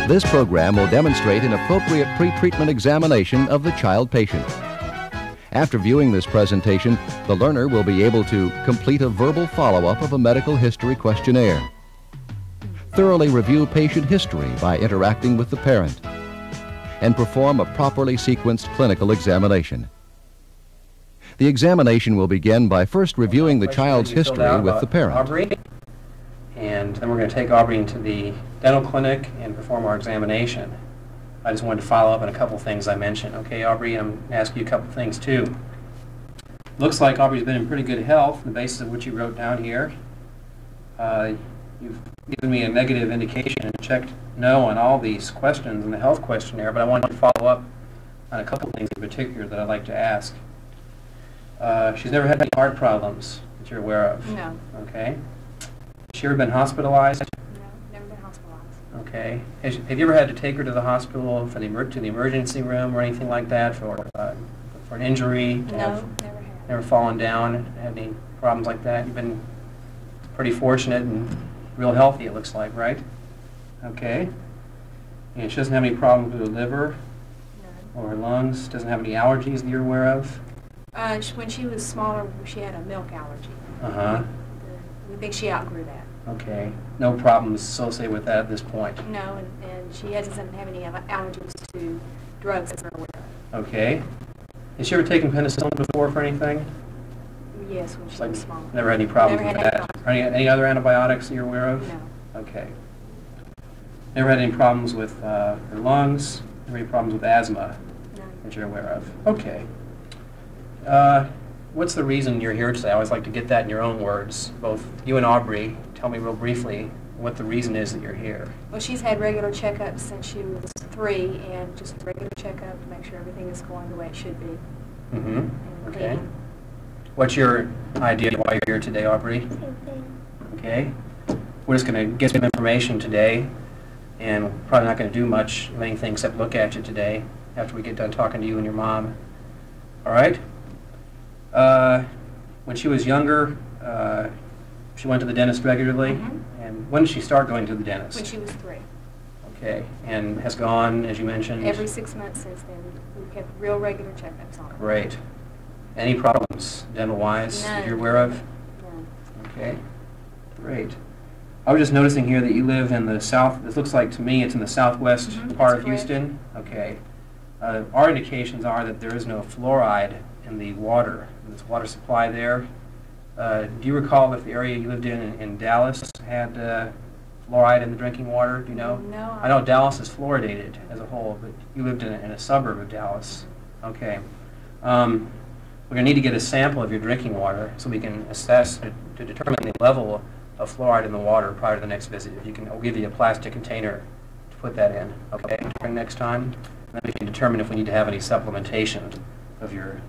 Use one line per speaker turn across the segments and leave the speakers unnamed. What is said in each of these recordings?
This program will demonstrate an appropriate pre-treatment examination of the child patient. After viewing this presentation, the learner will be able to complete a verbal follow-up of a medical history questionnaire, thoroughly review patient history by interacting with the parent, and perform a properly sequenced clinical examination. The examination will begin by first reviewing the child's history with the parent.
Aubrey, and then we're going to take Aubrey into the dental clinic and perform our examination. I just wanted to follow up on a couple things I mentioned. Okay, Aubrey, I'm going to ask you a couple things too. Looks like Aubrey's been in pretty good health on the basis of what you wrote down here. You've given me a negative indication and checked no on all these questions in the health questionnaire, but I wanted to follow up on a couple things in particular that I'd like to ask. She's never had any heart problems that you're aware of?
No.
Okay. Has she ever been hospitalized?
No, never been hospitalized.
Okay. Have you ever had to take her to the hospital to the emergency room or anything like that for an injury?
No, never had.
Never fallen down? Had any problems like that? You've been pretty fortunate and real healthy, it looks like, right? Okay. And she doesn't have any problems with her liver?
None.
Or her lungs? Doesn't have any allergies that you're aware of?
When she was smaller, she had a milk allergy.
Uh-huh.
We think she outgrew that.
Okay. No problems associated with that at this point?
No, and she doesn't have any allergies to drugs that we're aware of.
Okay. Has she ever taken penicillin before for anything?
Yes, when she was smaller.
Never had any problems
Never
with
had
that? Or any other antibiotics that you're aware of?
No.
Okay. Never had any problems with her lungs? Never any problems with asthma?
None.
That you're aware of? Okay. What's the reason you're here today? I always like to get that in your own words. Both you and Aubrey, tell me real briefly what the reason is that you're here.
Well, she's had regular checkups since she was 3, and just a regular checkup to make sure everything is going the way it should be.
Mm-hmm. Okay. What's your idea of why you're here today, Aubrey?
Same thing.
Okay. We're just going to get some information today, and we're probably not going to do much of anything except look at you today after we get done talking to you and your mom. All right? When she was younger, she went to the dentist regularly.
Mm-hmm.
And when did she start going to the dentist?
When she was 3.
Okay. And has gone, as you mentioned?
Every 6 months since then. We've kept real regular checkups on her.
Great. Any problems, dental-wise, that you're aware of?
None.
Okay. Great. I was just noticing here that you live in the south, it looks like to me it's in the southwest part of Houston. Okay. Our indications are that there is no fluoride in the water, in this water supply there. Do you recall if the area you lived in Dallas had fluoride in the drinking water? Do you know?
No.
I know Dallas is fluoridated as a whole, but you lived in a suburb of Dallas. Okay. We're going to need to get a sample of your drinking water so we can assess to determine the level of fluoride in the water prior to the next visit. If you can, I'll give you a plastic container to put that in. Okay, during next time, and then we can determine if we need to have any supplementation of your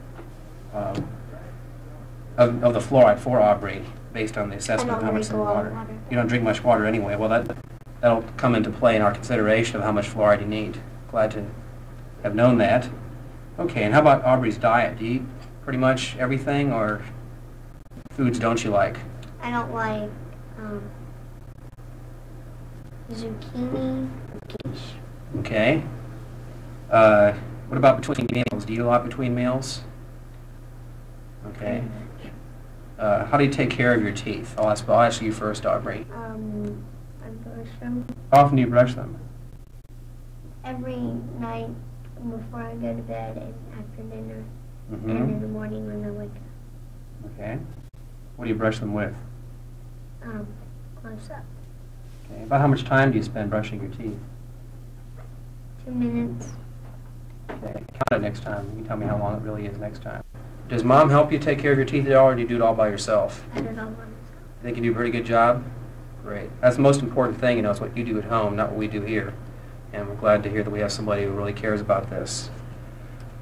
of the fluoride for Aubrey based on the assessment of how much in the water. You don't drink much water anyway. Well, that'll come into play in our consideration of how much fluoride you need. Glad to have known that. Okay, and how about Aubrey's diet? Do you eat pretty much everything, or foods don't you like?
I don't like zucchini or quiche.
Okay. What about between meals? Do you eat a lot between meals? Okay. How do you take care of your teeth? I'll ask you first, Aubrey.
I brush them
How often do you brush them?
every night before I go to bed and after dinner,
Mm-hmm.
and in the morning when I wake up.
Okay. What do you brush them with?
Close up.
Okay. About how much time do you spend brushing your teeth?
2 minutes.
Okay. Count it next time. You can tell me how long it really is next time. Does Mom help you take care of your teeth at all, or do you do it all by yourself?
I do it all by myself.
You think you do a pretty good job? Great. That's the most important thing, it's what you do at home, not what we do here. And we're glad to hear that we have somebody who really cares about this.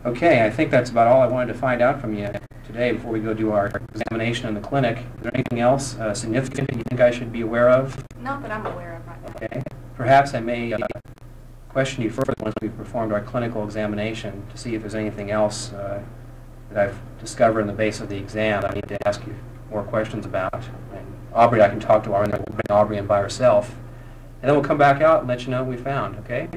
Okay, I think that's about all I wanted to find out from you today before we go do our examination in the clinic. Is there anything else significant that you think I should be aware of?
Not that I'm aware of right now.
Okay. Perhaps I may question you further once we've performed our clinical examination to see if there's anything else that I've discovered in the base of the exam I need to ask you more questions about. And Aubrey, I can talk to her, and then we'll bring Aubrey in by herself And then we'll come back out and let you know what we found, okay?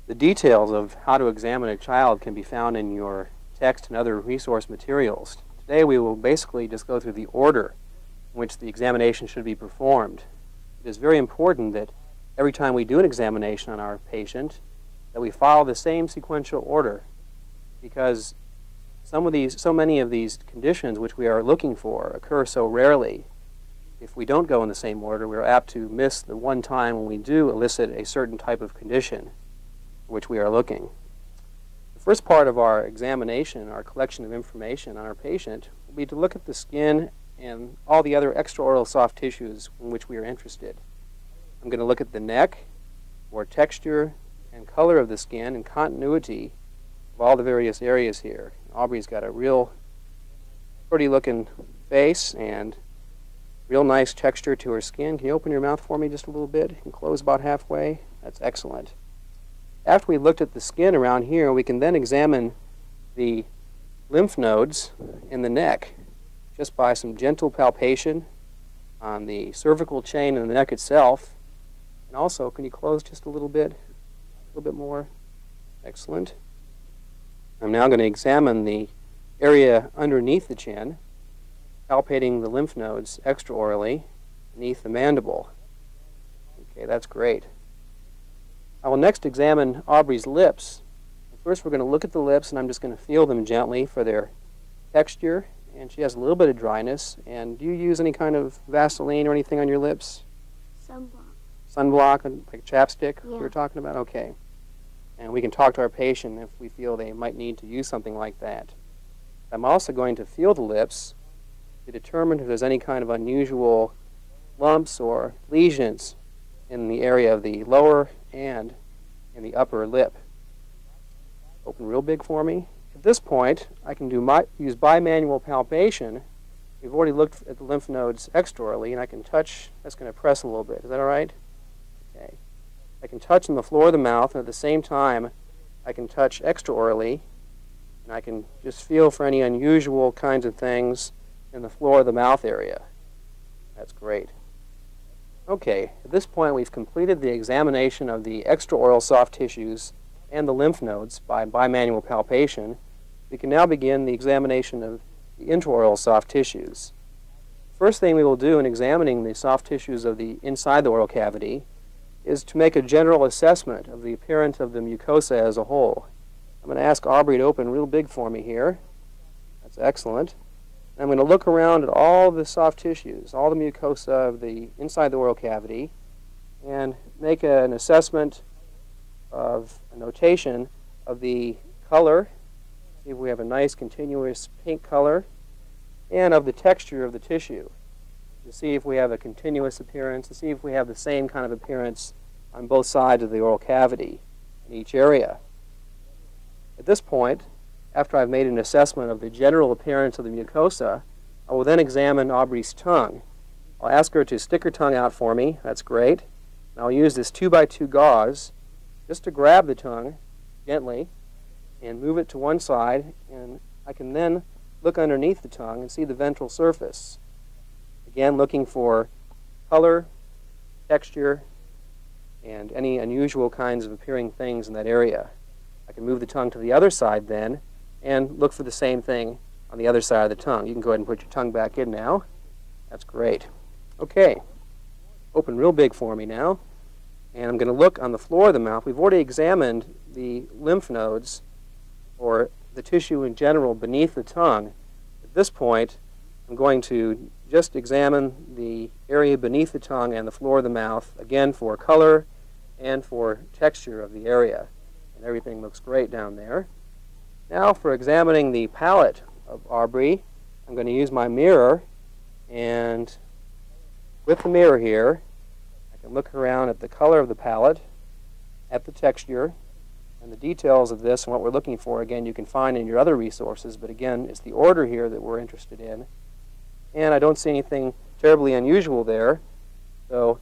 The details of how to examine a child can be found in your text and other resource materials. Today we will basically just go through the order in which the examination should be performed. It is very important that every time we do an examination on our patient that we follow the same sequential order, because so many of these conditions which we are looking for occur so rarely. If we don't go in the same order, we're apt to miss the one time when we do elicit a certain type of condition for which we are looking. The first part of our examination, our collection of information on our patient, will be to look at the skin and all the other extraoral soft tissues in which we are interested. I'm going to look at the neck for texture and color of the skin and continuity of all the various areas here. Aubrey's got a real pretty looking face and real nice texture to her skin. Can you open your mouth for me just a little bit and close about halfway? That's excellent. After we've looked at the skin around here, we can then examine the lymph nodes in the neck just by some gentle palpation on the cervical chain and the neck itself. And also, can you close just a little bit more? Excellent. I'm now going to examine the area underneath the chin, palpating the lymph nodes extraorally beneath the mandible. Okay, that's great. I will next examine Aubrey's lips. First, we're going to look at the lips, and I'm just going to feel them gently for their texture. And she has a little bit of dryness. And do you use any kind of Vaseline or anything on your lips?
Sunblock.
Sunblock, like chapstick
Yeah.
we were talking about? Okay. And we can talk to our patient if we feel they might need to use something like that. I'm also going to feel the lips to determine if there's any kind of unusual lumps or lesions in the area of the lower and in the upper lip. Open real big for me. At this point, I can use bimanual palpation. We've already looked at the lymph nodes extraorally, and I can touch. That's going to press a little bit. Is that all right? Okay. I can touch on the floor of the mouth, and at the same time, I can touch extraorally, and I can just feel for any unusual kinds of things in the floor of the mouth area. That's great. Okay, at this point we've completed the examination of the extraoral soft tissues and the lymph nodes by bimanual palpation. We can now begin the examination of the intraoral soft tissues. First thing we will do in examining the soft tissues of the inside the oral cavity is to make a general assessment of the appearance of the mucosa as a whole. I'm going to ask Aubrey to open real big for me here. That's excellent. I'm going to look around at all the soft tissues, all the mucosa of the inside the oral cavity, and make an assessment of a notation of the color. See if we have a nice continuous pink color, and of the texture of the tissue, to see if we have a continuous appearance, to see if we have the same kind of appearance on both sides of the oral cavity in each area. At this point, after I've made an assessment of the general appearance of the mucosa, I will then examine Aubrey's tongue. I'll ask her to stick her tongue out for me. That's great. And I'll use this 2x2 gauze just to grab the tongue gently and move it to one side, and I can then look underneath the tongue and see the ventral surface. Again, looking for color, texture, and any unusual kinds of appearing things in that area. I can move the tongue to the other side then and look for the same thing on the other side of the tongue. You can go ahead and put your tongue back in now. That's great. Okay. Open real big for me now. And I'm going to look on the floor of the mouth. We've already examined the lymph nodes, or the tissue in general, beneath the tongue. At this point, I'm going to just examine the area beneath the tongue and the floor of the mouth, again for color and for texture of the area. And everything looks great down there. Now for examining the palate of Aubrey, I'm going to use my mirror, and with the mirror here, I can look around at the color of the palate, at the texture, and the details of this and what we're looking for, again, you can find in your other resources, but again, it's the order here that we're interested in. And I don't see anything terribly unusual there, so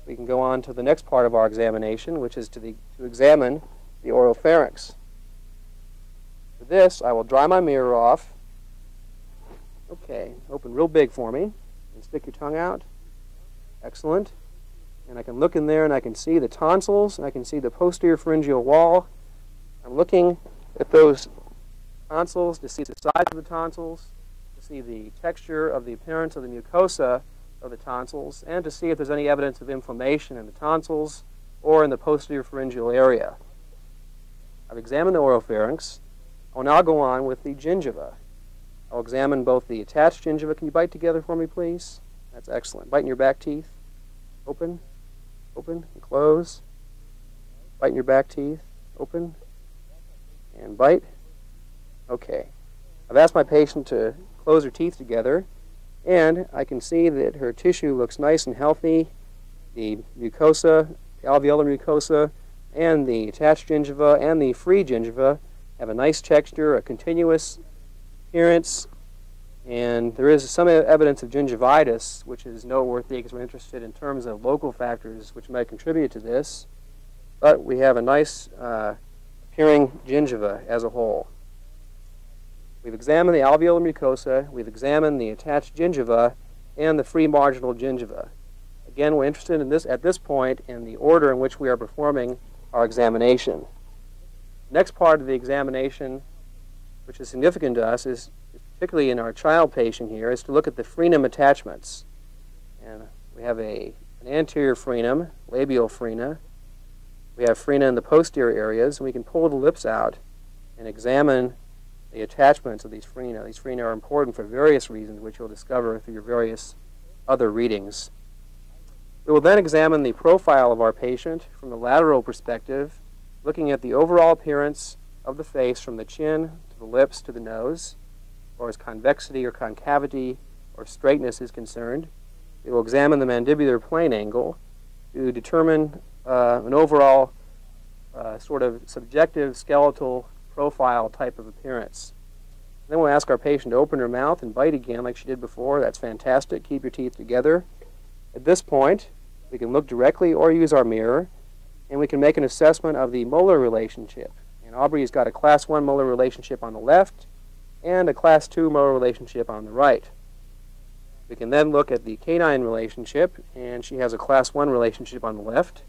we can go on to the next part of our examination, which is to examine the oropharynx. For this, I will dry my mirror off. Okay, open real big for me, and stick your tongue out. Excellent. And I can look in there and I can see the tonsils and I can see the posterior pharyngeal wall. I'm looking at those tonsils to see the size of the tonsils, to see the texture of the appearance of the mucosa of the tonsils, and to see if there's any evidence of inflammation in the tonsils or in the posterior pharyngeal area. I've examined the oropharynx. I will now go on with the gingiva. I'll examine both the attached gingiva. Can you bite together for me, please? That's excellent. Bite in your back teeth. Open, open, and close. Bite in your back teeth. Open, and bite. Okay. I've asked my patient to close her teeth together, and I can see that her tissue looks nice and healthy. The mucosa, the alveolar mucosa, and the attached gingiva and the free gingiva have a nice texture, a continuous appearance, and there is some evidence of gingivitis, which is noteworthy because we're interested in terms of local factors which might contribute to this. But we have a nice appearing gingiva as a whole. We've examined the alveolar mucosa, we've examined the attached gingiva, and the free marginal gingiva. Again, we're interested in this at this point in the order in which we are performing our examination. Next part of the examination, which is significant to us, is particularly in our child patient here, is to look at the frenum attachments. And we have an anterior frenum, labial frena. We have frena in the posterior areas, and we can pull the lips out and examine the attachments of these frena. These frena are important for various reasons, which you'll discover through your various other readings. We will then examine the profile of our patient from the lateral perspective, looking at the overall appearance of the face from the chin to the lips to the nose, or as convexity or concavity or straightness is concerned. We will examine the mandibular plane angle to determine an overall sort of subjective skeletal profile type of appearance. Then we'll ask our patient to open her mouth and bite again like she did before. That's fantastic. Keep your teeth together. At this point, we can look directly or use our mirror, and we can make an assessment of the molar relationship. And Aubrey's got a class 1 molar relationship on the left and a class 2 molar relationship on the right. We can then look at the canine relationship, and she has a class 1 relationship on the left.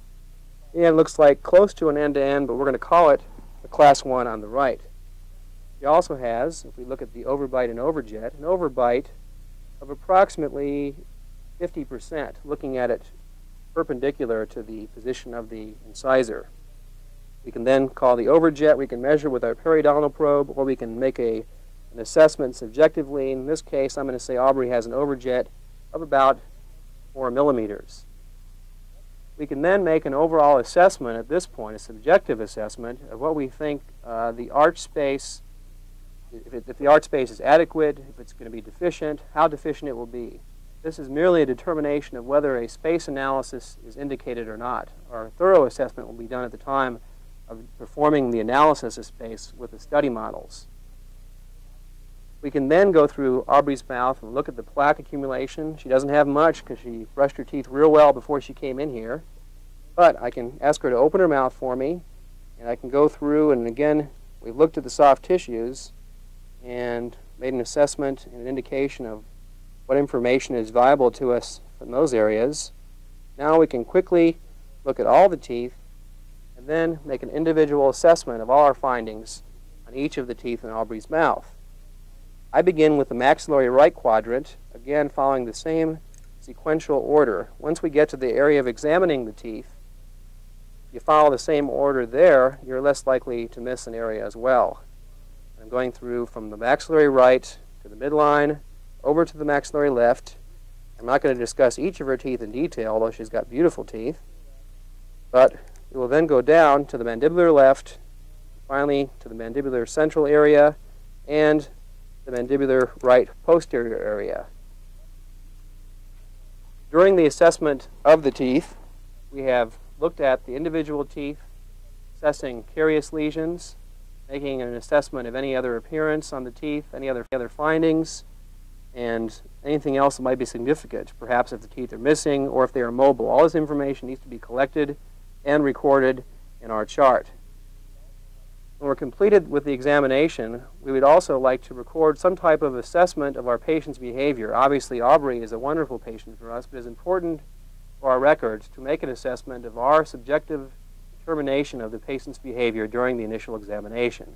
And it looks like close to an end-to-end, but we're going to call it a class 1 on the right. She also has, if we look at the overbite and overjet, an overbite of approximately 50%, looking at it perpendicular to the position of the incisor. We can then call the overjet. We can measure with our periodontal probe, or we can make an assessment subjectively. In this case, I'm going to say Aubrey has an overjet of about 4 millimeters. We can then make an overall assessment at this point, a subjective assessment of what we think the arch space, if the arch space is adequate, if it's going to be deficient, how deficient it will be. This is merely a determination of whether a space analysis is indicated or not. Our thorough assessment will be done at the time of performing the analysis of space with the study models. We can then go through Aubrey's mouth and look at the plaque accumulation. She doesn't have much because she brushed her teeth real well before she came in here. But I can ask her to open her mouth for me, and I can go through, and again, we've looked at the soft tissues and made an assessment and an indication of what information is valuable to us from those areas. Now we can quickly look at all the teeth and then make an individual assessment of all our findings on each of the teeth in Aubrey's mouth. I begin with the maxillary right quadrant, again following the same sequential order. Once we get to the area of examining the teeth, if you follow the same order there, you're less likely to miss an area as well. I'm going through from the maxillary right to the midline, over to the maxillary left. I'm not going to discuss each of her teeth in detail, although she's got beautiful teeth. But we will then go down to the mandibular left, finally to the mandibular central area, and the mandibular right posterior area. During the assessment of the teeth, we have looked at the individual teeth, assessing carious lesions, making an assessment of any other appearance on the teeth, any other findings, and anything else that might be significant, perhaps if the teeth are missing or if they are mobile. All this information needs to be collected and recorded in our chart. When we're completed with the examination, we would also like to record some type of assessment of our patient's behavior. Obviously, Aubrey is a wonderful patient for us, but it's important for our records to make an assessment of our subjective determination of the patient's behavior during the initial examination.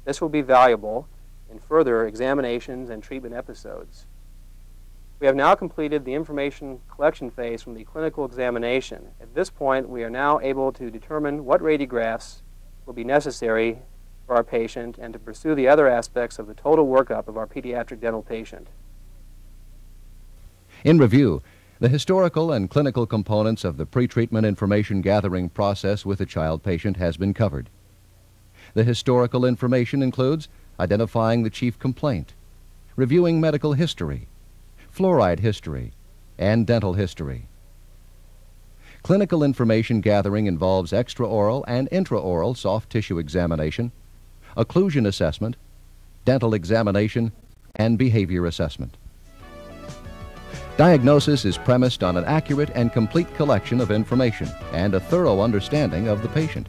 This will be valuable in further examinations and treatment episodes. We have now completed the information collection phase from the clinical examination. At this point, we are now able to determine what radiographs will be necessary for our patient and to pursue the other aspects of the total workup of our pediatric dental patient.
In review, the historical and clinical components of the pretreatment information gathering process with a child patient has been covered. The historical information includes identifying the chief complaint, reviewing medical history, fluoride history, and dental history. Clinical information gathering involves extraoral and intraoral soft tissue examination, occlusion assessment, dental examination, and behavior assessment. Diagnosis is premised on an accurate and complete collection of information and a thorough understanding of the patient.